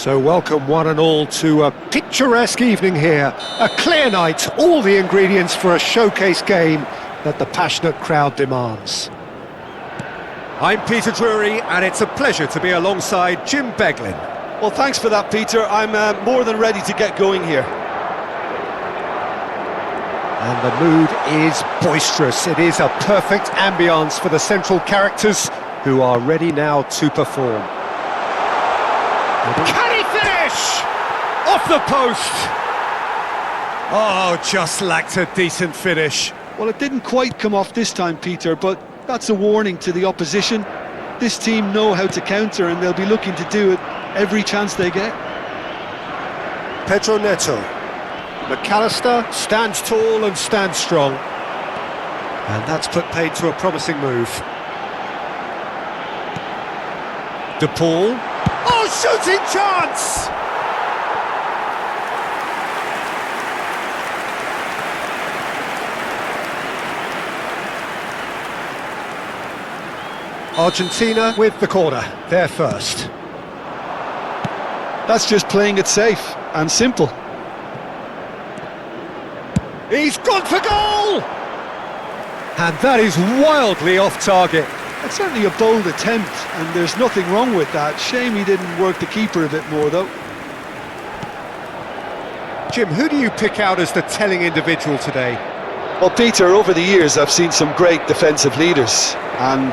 So welcome one and all to a picturesque evening here. A clear night, all the ingredients for a showcase game that the passionate crowd demands. I'm Peter Drury, and it's a pleasure to be alongside Jim Beglin. Well, thanks for that, Peter. I'm more than ready to get going here. And the mood is boisterous. It is a perfect ambience for the central characters who are ready now to perform. Can he finish? Off the post! Oh, just lacked a decent finish. Well, it didn't quite come off this time, Peter, but that's a warning to the opposition. This team know how to counter, and they'll be looking to do it every chance they get. Pedro Neto. McAllister stands tall and stands strong. And that's put paid to a promising move. De Paul. Oh, shooting chance! Argentina with the corner, they're first. That's just playing it safe and simple. He's gone for goal! And that is wildly off target. It's certainly a bold attempt, and there's nothing wrong with that. Shame he didn't work the keeper a bit more, though. Jim, who do you pick out as the telling individual today? Well, Peter, over the years I've seen some great defensive leaders, and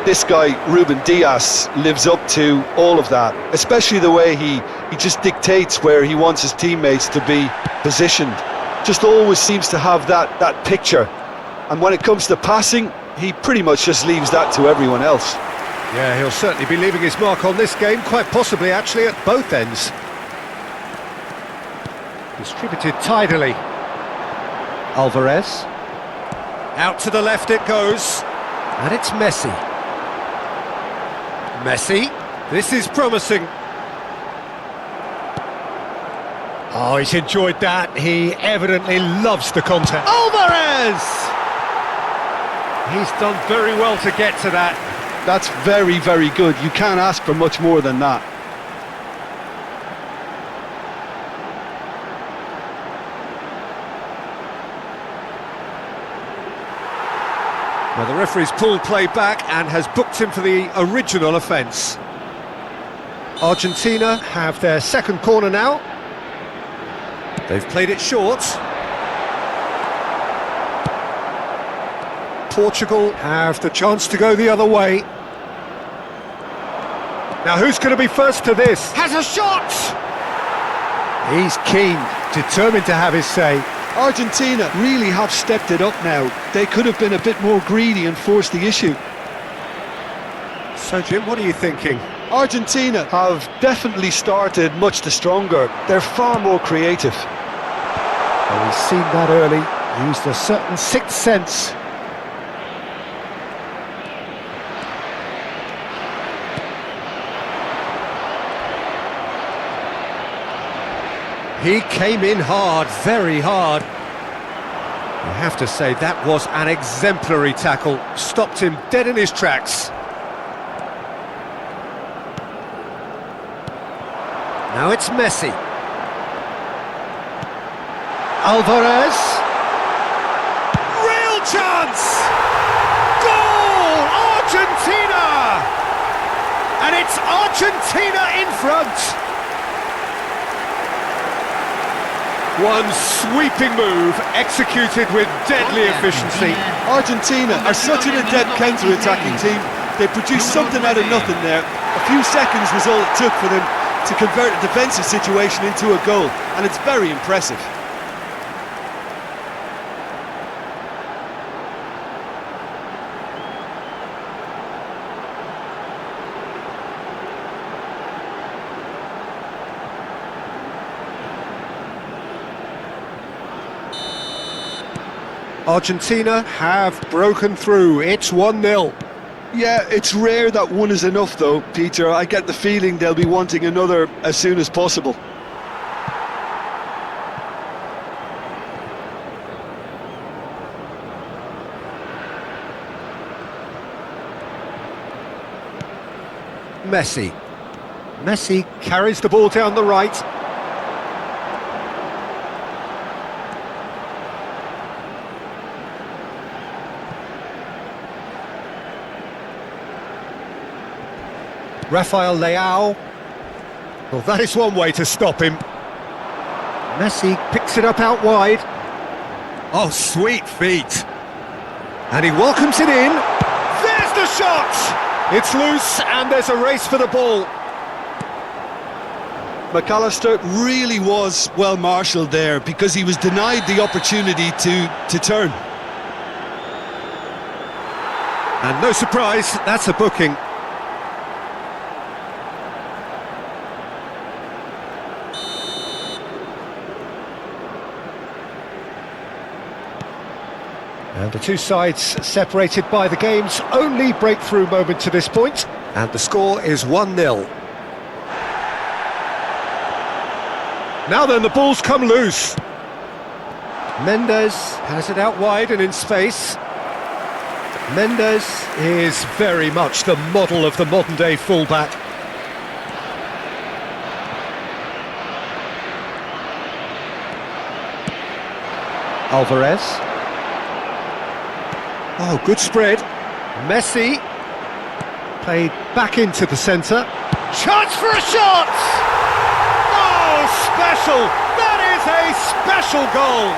this guy, Ruben Dias, lives up to all of that, especially the way he just dictates where he wants his teammates to be positioned. Just always seems to have that picture, and when it comes to passing, he pretty much just leaves that to everyone else. Yeah, he'll certainly be leaving his mark on this game, quite possibly actually at both ends. Distributed tidily. Alvarez. Out to the left it goes. And it's Messi. Messi. This is promising. Oh, he's enjoyed that. He evidently loves the contact. Alvarez! He's done very well to get to that. That's very, very good. You can't ask for much more than that. Well, the referee's pulled play back and has booked him for the original offence. Argentina have their second corner now. They've played it short. Portugal have the chance to go the other way. Now who's going to be first to this? Has a shot! He's keen, determined to have his say. Argentina really have stepped it up now. They could have been a bit more greedy and forced the issue. So Jim, what are you thinking? Argentina have definitely started much the stronger. They're far more creative. Well, he's seen that early, used a certain sixth sense. He came in hard, very hard. I have to say, that was an exemplary tackle. Stopped him dead in his tracks. Now it's Messi. Alvarez. Real chance! Goal! Argentina! And it's Argentina in front. One sweeping move, executed with deadly efficiency. Argentina are such an adept counter-attacking team. They produced something out of nothing there. A few seconds was all it took for them to convert a defensive situation into a goal, and it's very impressive. Argentina have broken through. It's 1-0. Yeah, it's rare that one is enough though, Peter. I get the feeling they'll be wanting another as soon as possible. Messi. Messi carries the ball down the right. Rafael Leao. Well, that is one way to stop him. Messi picks it up out wide. Oh, sweet feet. And he welcomes it in. There's the shot! It's loose and there's a race for the ball. McAllister really was well marshalled there because he was denied the opportunity to turn. And no surprise, that's a booking. And the two sides separated by the game's only breakthrough moment to this point, and the score is 1-0. Now then, the ball's come loose. Mendes has it out wide and in space. Mendes is very much the model of the modern-day fullback. Alvarez. Oh, good spread. Messi. Played back into the centre. Chance for a shot! Oh, special! That is a special goal!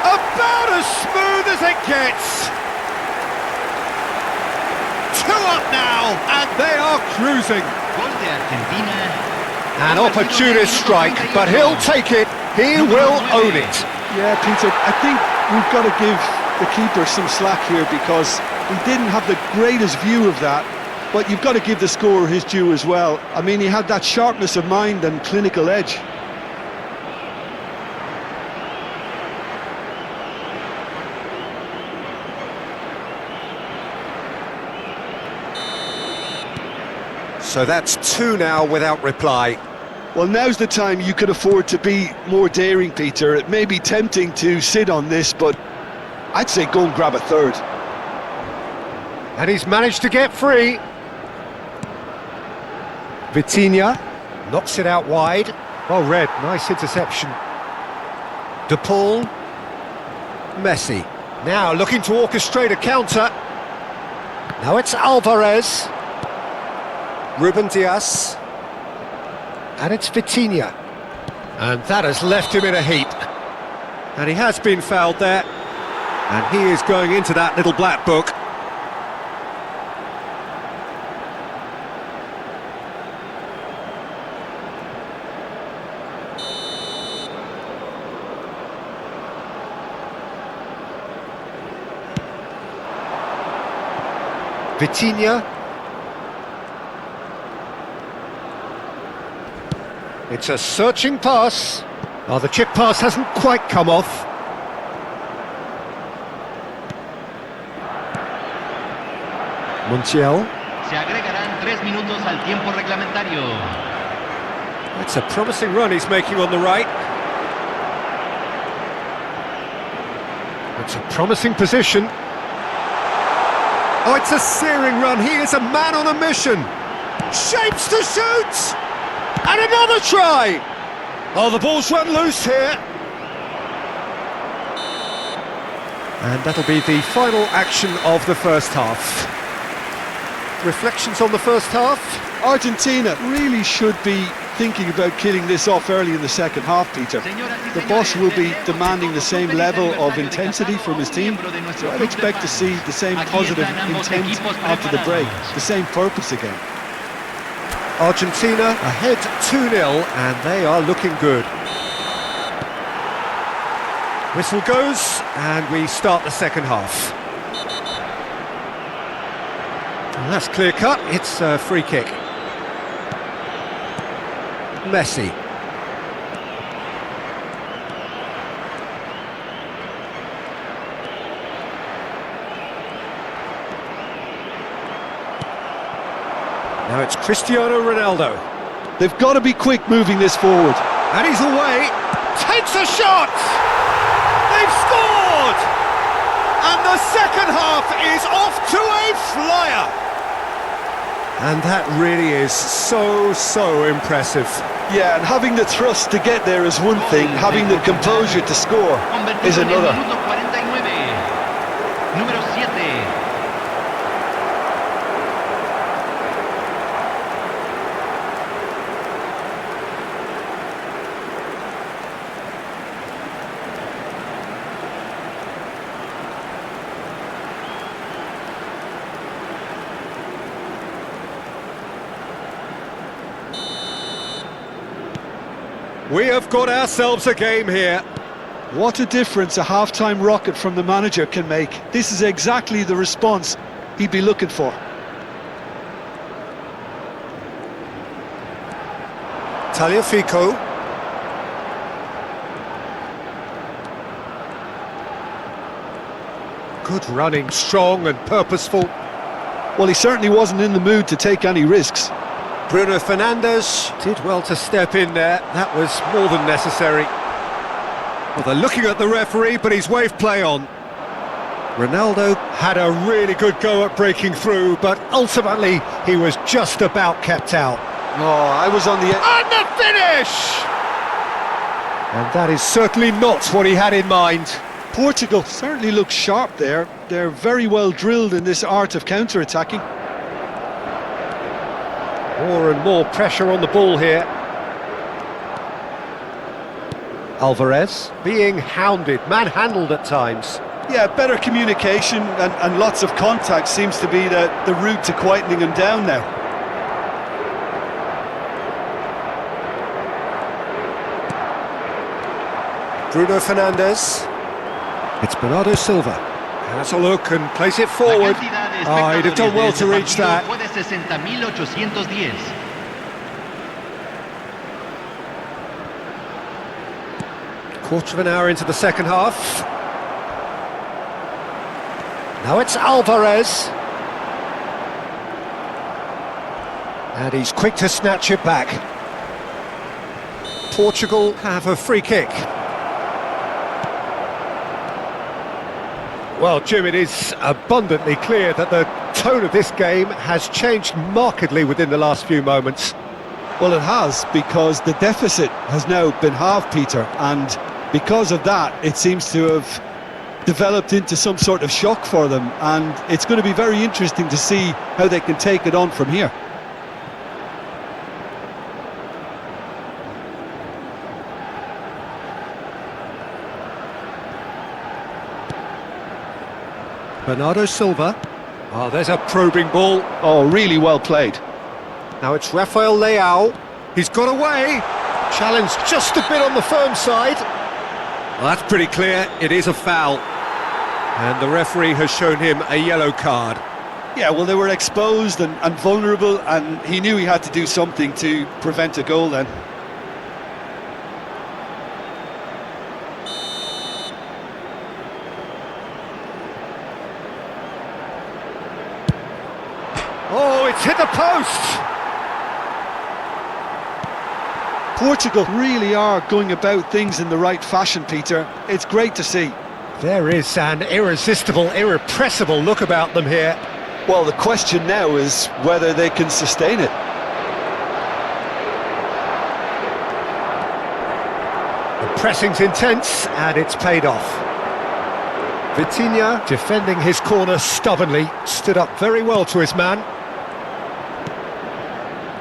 About as smooth as it gets! 2 up now, and they are cruising. An opportunist strike, but he'll take it. He will own it. Yeah, Peter, I think we've got to give the keeper some slack here because he didn't have the greatest view of that, but you've got to give the scorer his due as well. I mean, he had that sharpness of mind and clinical edge. So that's 2 now without reply. Well, now's the time you could afford to be more daring, Peter. It may be tempting to sit on this, but I'd say go and grab a third. And he's managed to get free. Vitinha knocks it out wide. Well read, nice interception. De Paul. Messi. Now looking to orchestrate a counter. Now it's Alvarez. Ruben Dias. And it's Vitinha. And that has left him in a heap. And he has been fouled there. And he is going into that little black book. Vitinha. It's a searching pass. Oh, the chip pass hasn't quite come off. Montiel. Se agregarán 3 minutos al tiempo reglamentario. That's a promising run he's making on the right. It's a promising position. Oh, it's a searing run. He is a man on a mission. Shapes to shoot! And another try! Oh, the ball's run loose here. And that'll be the final action of the first half. Reflections on the first half? Argentina really should be thinking about killing this off early in the second half, Peter. The boss will be demanding the same level of intensity from his team, so I'd expect to see the same positive intent after the break, the same purpose again. Argentina ahead 2-0 and they are looking good. Whistle goes and we start the second half. And that's clear cut, it's a free kick. Messi. Now it's Cristiano Ronaldo. They've got to be quick moving this forward. And he's away, takes a shot! They've scored! And the second half is off to a flyer! And that really is so impressive. Yeah, and having the thrust to get there is one thing, having the composure to score is another. Minuto 49. Número 7. We have got ourselves a game here. What a difference a half-time rocket from the manager can make. This is exactly the response he'd be looking for. Tagliafico. Good running, strong and purposeful. Well, he certainly wasn't in the mood to take any risks. Bruno Fernandes did well to step in there. That was more than necessary. Well, they're looking at the referee, but he's waved play on. Ronaldo had a really good go at breaking through, but ultimately he was just about kept out. Oh, I was on the... And the finish! And that is certainly not what he had in mind. Portugal certainly looks sharp there. They're very well drilled in this art of counter-attacking. More and more pressure on the ball here. Alvarez being hounded, manhandled at times. Yeah, better communication and lots of contact seems to be the route to quietening him down now. Bruno Fernandes. It's Bernardo Silva. Has a look and plays it forward. Oh, he'd have done well to reach that. Fue de 60.810. Quarter of an hour into the second half. Now it's Alvarez. And he's quick to snatch it back. Portugal have a free kick. Well, Jim, it is abundantly clear that the tone of this game has changed markedly within the last few moments. Well, it has, because the deficit has now been halved, Peter, and because of that, it seems to have developed into some sort of shock for them, and it's going to be very interesting to see how they can take it on from here. Bernardo Silva. Oh, there's a probing ball. Oh, really well played. Now it's Rafael Leao. He's got away. Challenged just a bit on the firm side. Well, that's pretty clear. It is a foul. And the referee has shown him a yellow card. Yeah, well, they were exposed and vulnerable, and he knew he had to do something to prevent a goal then. Oh, it's hit the post! Portugal really are going about things in the right fashion, Peter. It's great to see. There is an irresistible, irrepressible look about them here. Well, the question now is whether they can sustain it. The pressing's intense, and it's paid off. Vitinha, defending his corner stubbornly, stood up very well to his man.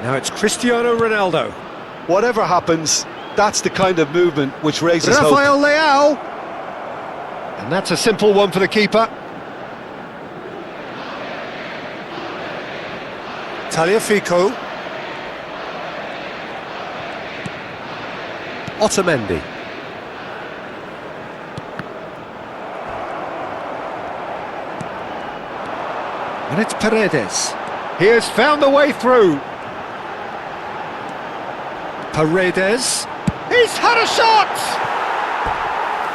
Now it's Cristiano Ronaldo. Whatever happens, that's the kind of movement which raises Rafael hope. Leao. And that's a simple one for the keeper. Tagliafico. Otamendi. And it's Paredes. He has found the way through. Paredes. He's had a shot!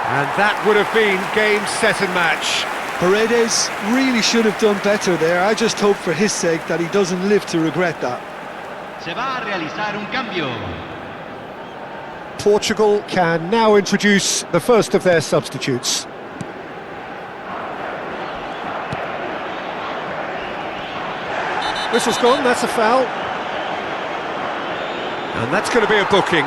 And that would have been game, set and match. Paredes really should have done better there. I just hope for his sake that he doesn't live to regret that. Se va a realizar un cambio. Portugal can now introduce the first of their substitutes. Whistle's gone, that's a foul. And that's going to be a booking.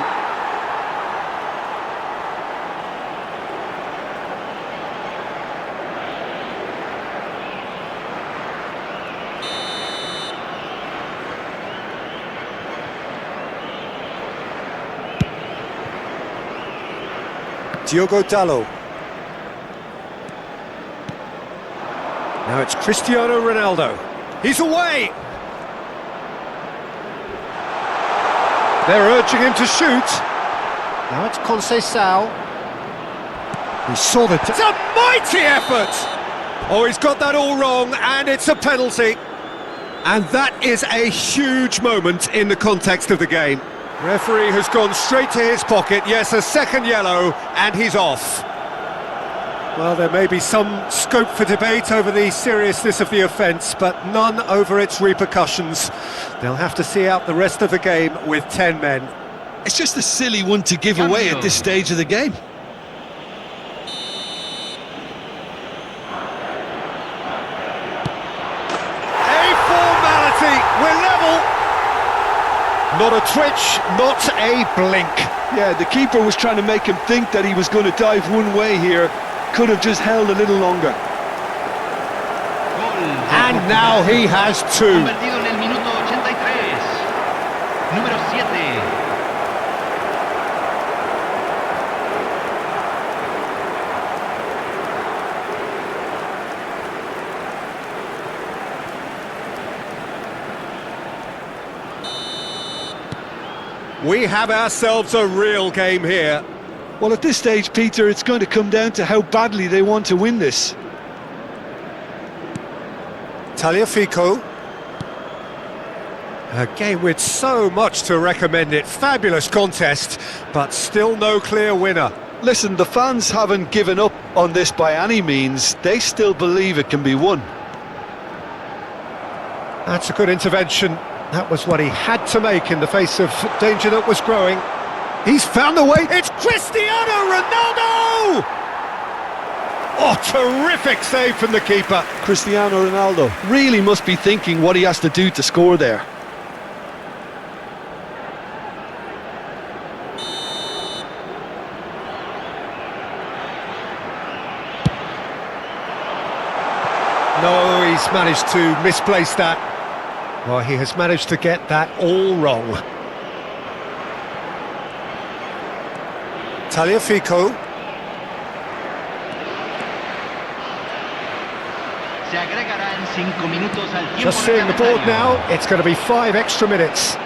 Diogo Dalot. Now it's Cristiano Ronaldo. He's away! They're urging him to shoot. Now it's Conceição. He saw the... It's a mighty effort! Oh, he's got that all wrong, and it's a penalty. And that is a huge moment in the context of the game. Referee has gone straight to his pocket. Yes, a second yellow, and he's off. Well, there may be some scope for debate over the seriousness of the offence, but none over its repercussions. They'll have to see out the rest of the game with 10 men. It's just a silly one to give away at this stage of the game. A formality, we're level. Not a twitch, not a blink. Yeah, the keeper was trying to make him think that he was going to dive one way here. Could have just held a little longer. And now he has two. Convertido en el minuto 83. Número 7. We have ourselves a real game here. Well, at this stage, Peter, it's going to come down to how badly they want to win this. Tagliafico. A game with so much to recommend it. Fabulous contest, but still no clear winner. Listen, the fans haven't given up on this by any means. They still believe it can be won. That's a good intervention. That was what he had to make in the face of danger that was growing. He's found a way. It's Cristiano Ronaldo! Oh, terrific save from the keeper. Cristiano Ronaldo really must be thinking what he has to do to score there. No, he's managed to misplace that. Well, he has managed to get that all wrong. Tagliafico. Se agregarán 5 minutos al tiempo Just seeing the board reglamentario. now, it's going to be 5 extra minutes.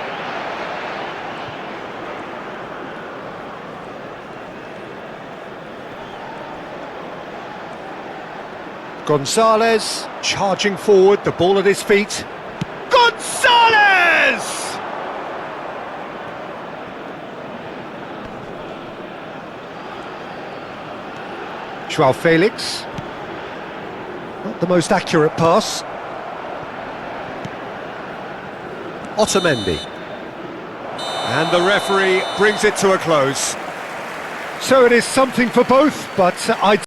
Gonzalez charging forward, the ball at his feet. Gonzalez! Joao Felix. Not the most accurate pass. Otamendi. And the referee brings it to a close. So it is something for both, but I